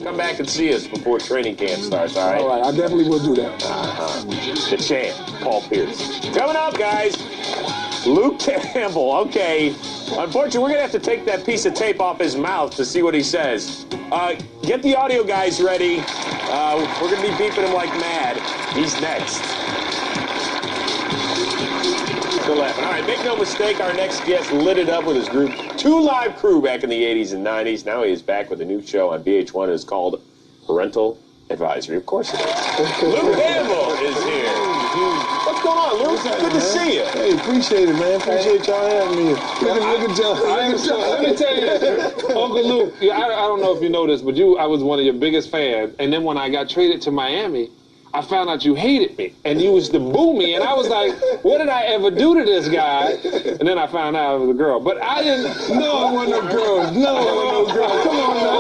come back and see us before training camp starts, all right? All right, I definitely will do that. The champ, Paul Pierce. Coming up, guys, Luke Campbell. Okay, unfortunately, we're going to have to take that piece of tape off his mouth to see what he says. Get the audio guys ready. We're going to be beeping him like mad. He's next. Still laughing. All right, make no mistake, our next guest lit it up with his group, Two Live Crew, back in the 80s and 90s. Now he is back with a new show on VH1. It's called Parental Advisory. Of course it is. Luke Campbell is here. What's going on, Luke? Good to see you. Hey, appreciate it, man. Appreciate y'all having me. Look at John. Let me tell you, Uncle Luke, I don't know if you know this, but I was one of your biggest fans. And then when I got traded to Miami, I found out you hated me, and you used to boo me, and I was like, what did I ever do to this guy? And then I found out it was a girl. But I didn't know it wasn't no girl. No, it wasn't no girl. Come on now.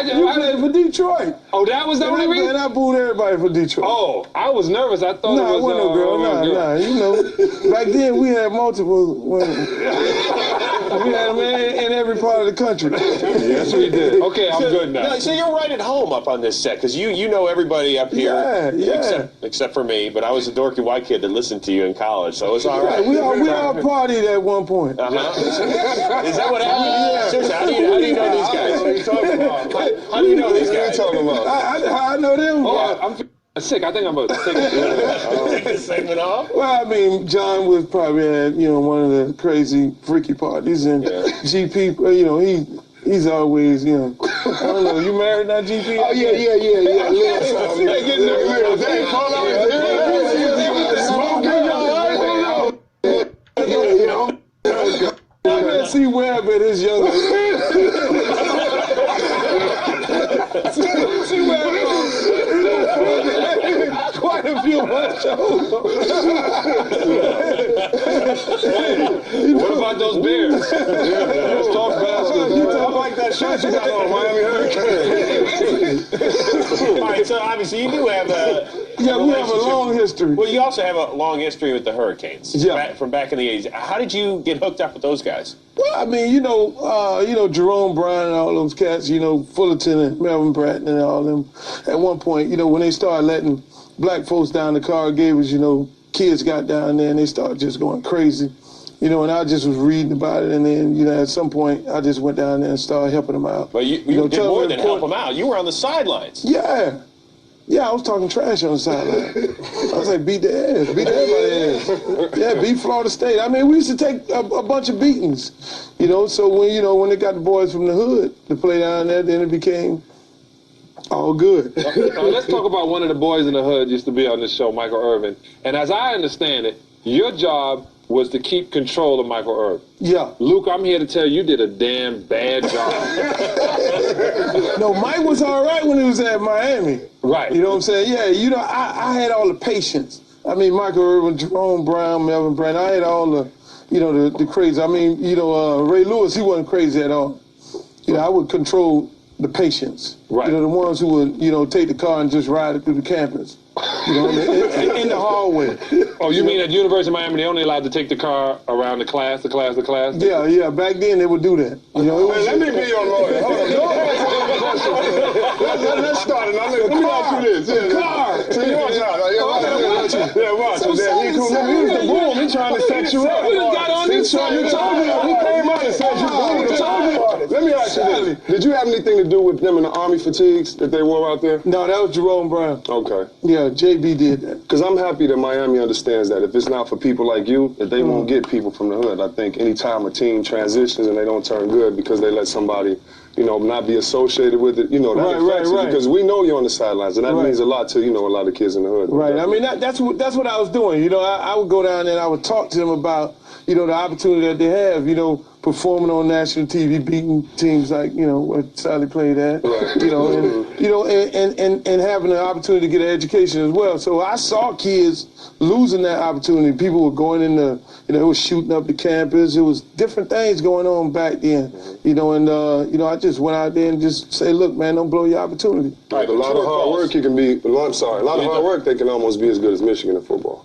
You played for Detroit. Oh, that was the only reason? Man, I booed everybody for Detroit. Oh, I was nervous. I thought it was wasn't no girl. Nah. You know, back then we had multiple women. We had them in every part of the country. Yes, we did. Okay, I'm good now. So you're right at home up on this set, because you know everybody up here, except for me. But I was a dorky white kid that listened to you in college, so it's all right. We all partied at one point. Is that what happened? Yeah. Seriously, how do you know these guys? What are you talking about? How do you know these guys? What are you talking about? I know them. Oh, I'm sick. I think I'm about to take this segment off. Well, I mean, John was probably at one of the crazy freaky parties, and GP, he's always, I don't know. You married now, GP? Oh yeah. See Webb at his younger. See Webb. Quite a few months. What about those beers? Let's talk basketball. You talk like that shirt you got on, Miami Hurricane. All right, so obviously you do have a we have a long history. Well, you also have a long history with the Hurricanes. From back in the 80s. How did you get hooked up with those guys? Well, I mean, Jerome Brown and all those cats, Fullerton and Melvin Bratton and all them. At one point, when they started letting black folks down the car, gave us, kids got down there and they started just going crazy. And I just was reading about it, and then, at some point, I just went down there and started helping them out. But you did more than help them out. You were on the sidelines. Yeah. Yeah, I was talking trash on the sideline. I was like, beat their ass, beat everybody's ass. Yeah, beat Florida State. I mean, we used to take a bunch of beatings, so when they got the boys from the hood to play down there, then it became all good. Let's talk about one of the boys in the hood used to be on this show, Michael Irvin. And as I understand it, your job was to keep control of Michael Irvin. Yeah. Luke, I'm here to tell you did a damn bad job. No, Mike was all right when he was at Miami. Right. You know what I'm saying? Yeah, I had all the patience. I mean, Michael Irvin, Jerome Brown, Melvin Brand, I had all the, the crazy. I mean, Ray Lewis, he wasn't crazy at all. I would control the patients. Right. The ones who would, take the car and just ride it through the campus. In the hallway. Oh, you mean at University of Miami, they only allowed to take the car around the class? Yeah. Back then, they would do that. Let me be your lawyer. Let's start it. Let me ask you this. Car. So you watch out. Watch. He the boom. He trying to set you up. You got on this He came out and said you boom. Let me ask you this. Did you have anything to do with them in the Army fatigues that they wore out there? No, that was Jerome Brown. Okay. Yeah, JB did that. Because I'm happy that Miami understands that if it's not for people like you, that they won't get people from the hood. I think anytime a team transitions and they don't turn good because they let somebody, not be associated with it, that affects it. Because we know you're on the sidelines, and that means a lot to, a lot of kids in the hood. Right. I mean, that's what I was doing. I would go down there and I would talk to them about, the opportunity that they have, performing on national TV, beating teams like, where Sally played at, right. And having the opportunity to get an education as well. So I saw kids losing that opportunity. People were going in the, it was shooting up the campus. It was different things going on back then, I just went out there and just say, look, man, don't blow your opportunity. Right, a lot of hard work a lot of hard work, they can almost be as good as Michigan in football.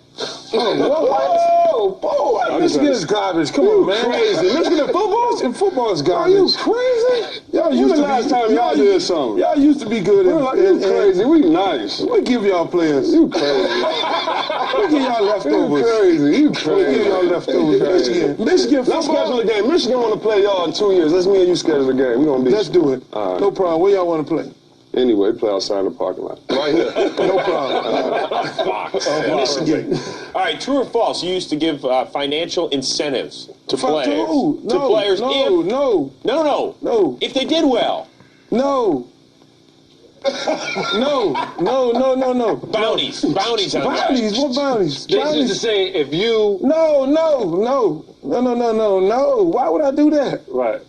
Oh, boy, Michigan is garbage. Come on, man. Crazy. Michigan in football? Michigan football is garbage. Are you crazy? Y'all When used the to last be, time y'all did something? Y'all used to be good. You crazy. We nice. We give y'all players. You crazy. We give y'all leftovers. You crazy. You We give crazy. y'all leftovers. Michigan Let's football. schedule a game. Michigan want to play y'all in 2 years. Let's me and you schedule a game. We gonna be. Let's do it. All right. No problem. Where y'all want to play? Anyway, play outside the parking lot. Right here. No problem. Michigan. All right, true or false? You used to give financial incentives to players. To players. No. If they did well. No. No. Bounties on Bounties? guys. What bounties? They used to Bounties? say if you No. Why would I do that? right.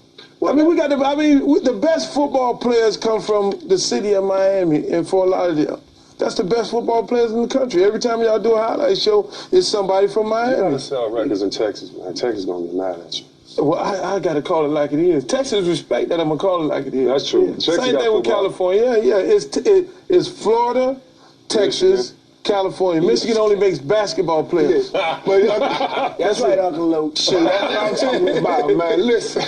I mean, the best football players come from the city of Miami and Fort Lauderdale. That's the best football players in the country. Every time y'all do a highlight show, it's somebody from You Miami. gotta sell records in Texas, man. Texas gonna get mad at you. Well, I got to call it like it is. Texas respect that I'm going to call it like it is. That's true. Yeah. Texas Same got thing with football. California. Yeah. It's Florida, Texas, California. Michigan only makes basketball players. That's right, Uncle Luke. Shit, that's what I'm talking about, man. Listen,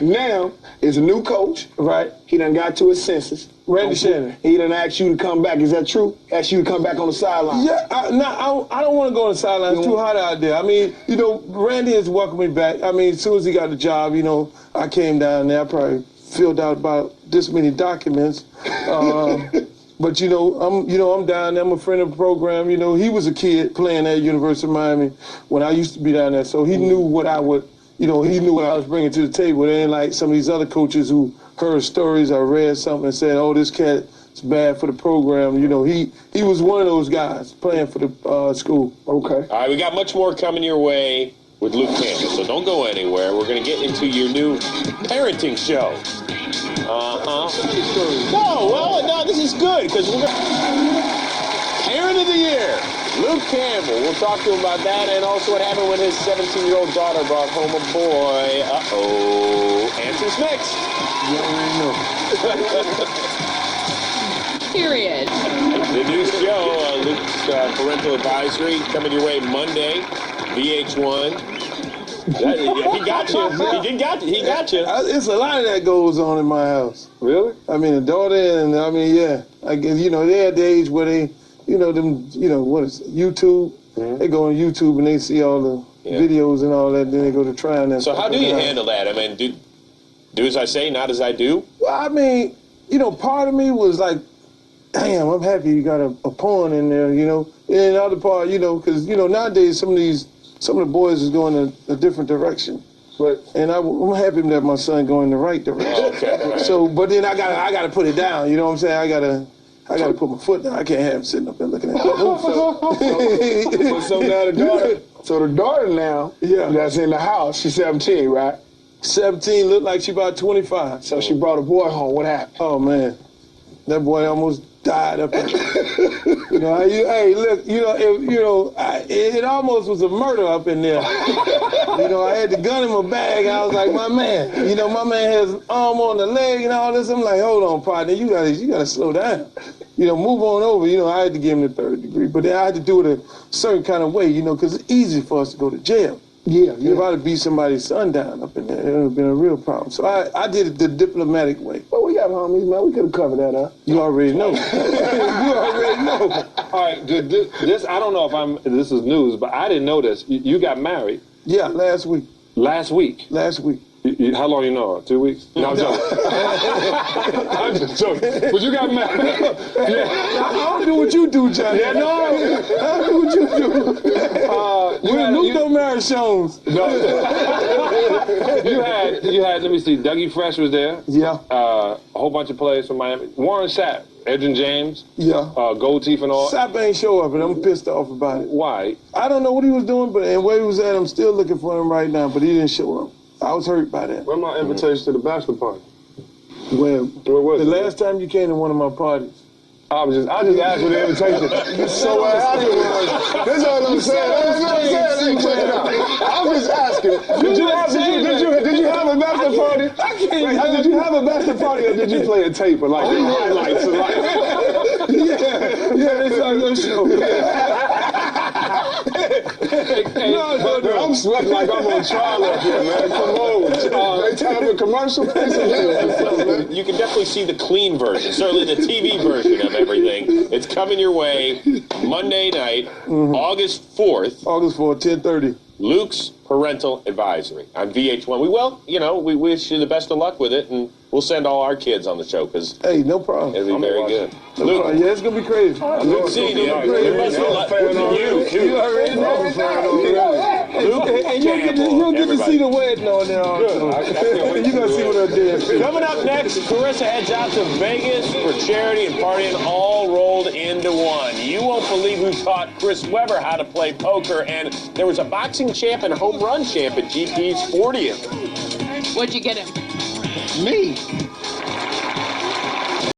now is a new coach. Right. He done got to his senses. Randy Shannon. He done asked you to come back. Is that true? Asked you to come back on the sideline. Yeah, I don't want to go on the sideline. It's too hot out there. I mean, Randy has welcomed me back. I mean, as soon as he got the job, I came down there. I probably filled out about this many documents. But I'm down there. I'm a friend of the program. He was a kid playing at University of Miami when I used to be down there, so he knew what I would. He knew what I was bringing to the table. It ain't like some of these other coaches who heard stories or read something and said, "Oh, this cat is bad for the program." He was one of those guys playing for the school. Okay. All right, we got much more coming your way with Luke Campbell, so don't go anywhere. We're going to get into your new parenting show. No, this is good because we're Parent of the Year, Luke Campbell. We'll talk to him about that and also what happened when his 17-year-old daughter brought home a boy. Answers next. You already know. Period. The new show, Luke's Parental Advisory, coming your way Monday, VH1. He got you. He got you. It's a lot of that goes on in my house. Really? I mean, the daughter and I guess they're at the age where they, what is it, YouTube? Mm-hmm. They go on YouTube and they see all the videos and all that. Then they go to trying that. So how do you handle that? I mean, do as I say, not as I do. Well, I mean, part of me was like, damn, I'm happy you got a porn in there, And the other part, because nowadays some of the boys is going a different direction. And I'm happy that my son going the right direction. Okay. So, but then I gotta put it down. You know what I'm saying? I gotta put my foot down. I can't have him sitting up there looking at me. So now the daughter now, that's in the house, she's 17, right? 17, look like she about 25. So she brought a boy home. What happened? Oh man, that boy almost died up there. Hey, look, it almost was a murder up in there. I had the gun in my bag, and I was like, my man has an arm on the leg and all this. I'm like, hold on, partner, you gotta slow down. Move on over. I had to give him the 3rd degree, but then I had to do it a certain kind of way, because it's easy for us to go to jail. Yeah. If I'd have beat somebody's son down up in there, it would have been a real problem. So I did it the diplomatic way. Well, we got homies, man. We could have covered that up. You already know. You already know. All right, this I don't know if this is news, but I didn't know this. You got married. Yeah, last week. Last week. How long you know her? 2 weeks? No, I'm joking. I'm just joking. But you got married. Yeah. I don't do what you do, Johnny. Yeah, no. I don't do what you do. Luke don't marry Shones. No. You had. Let me see. Dougie Fresh was there. Yeah. A whole bunch of players from Miami. Warren Sapp, Edrin James. Yeah. Gold Teeth and all. Sapp ain't show up, and I'm pissed off about it. Why? I don't know what he was doing, and where he was at, I'm still looking for him right now, but he didn't show up. I was hurt by that. Where my invitation to the bachelor party? Well, Where was the it? last time you came to one of my parties. I just asked for the invitation. So what happened was, that's all I'm saying. That's what I'm saying. Hey, check it out. I'm just asking. Did you have a bachelor party? Did you have a bachelor party, or did you play a tape or like highlights? Yeah, they saw your show. No, I'm sweating like I'm on trial up here, man. Come on. They telling a commercial piece of this. You can definitely see the clean version, certainly the TV version of everything. It's coming your way Monday night, August 4th. August 4th, 10:30. Luke's Parental Advisory on VH1. We wish you the best of luck with it, and we'll send all our kids on the show because Hey, no problem. it'll be very good. No Luke, problem. Yeah, it's gonna be crazy. Luke, seeing you. The best of luck. You already know. Luke, And you'll get to see the wedding on there. You're gonna see what I did. Coming up next, Carissa heads out to Vegas for charity and partying all rolled into one. You won't believe who taught Chris Webber how to play poker, and there was a boxing champ and home run champ at GP's 40th. What'd you get him? Me?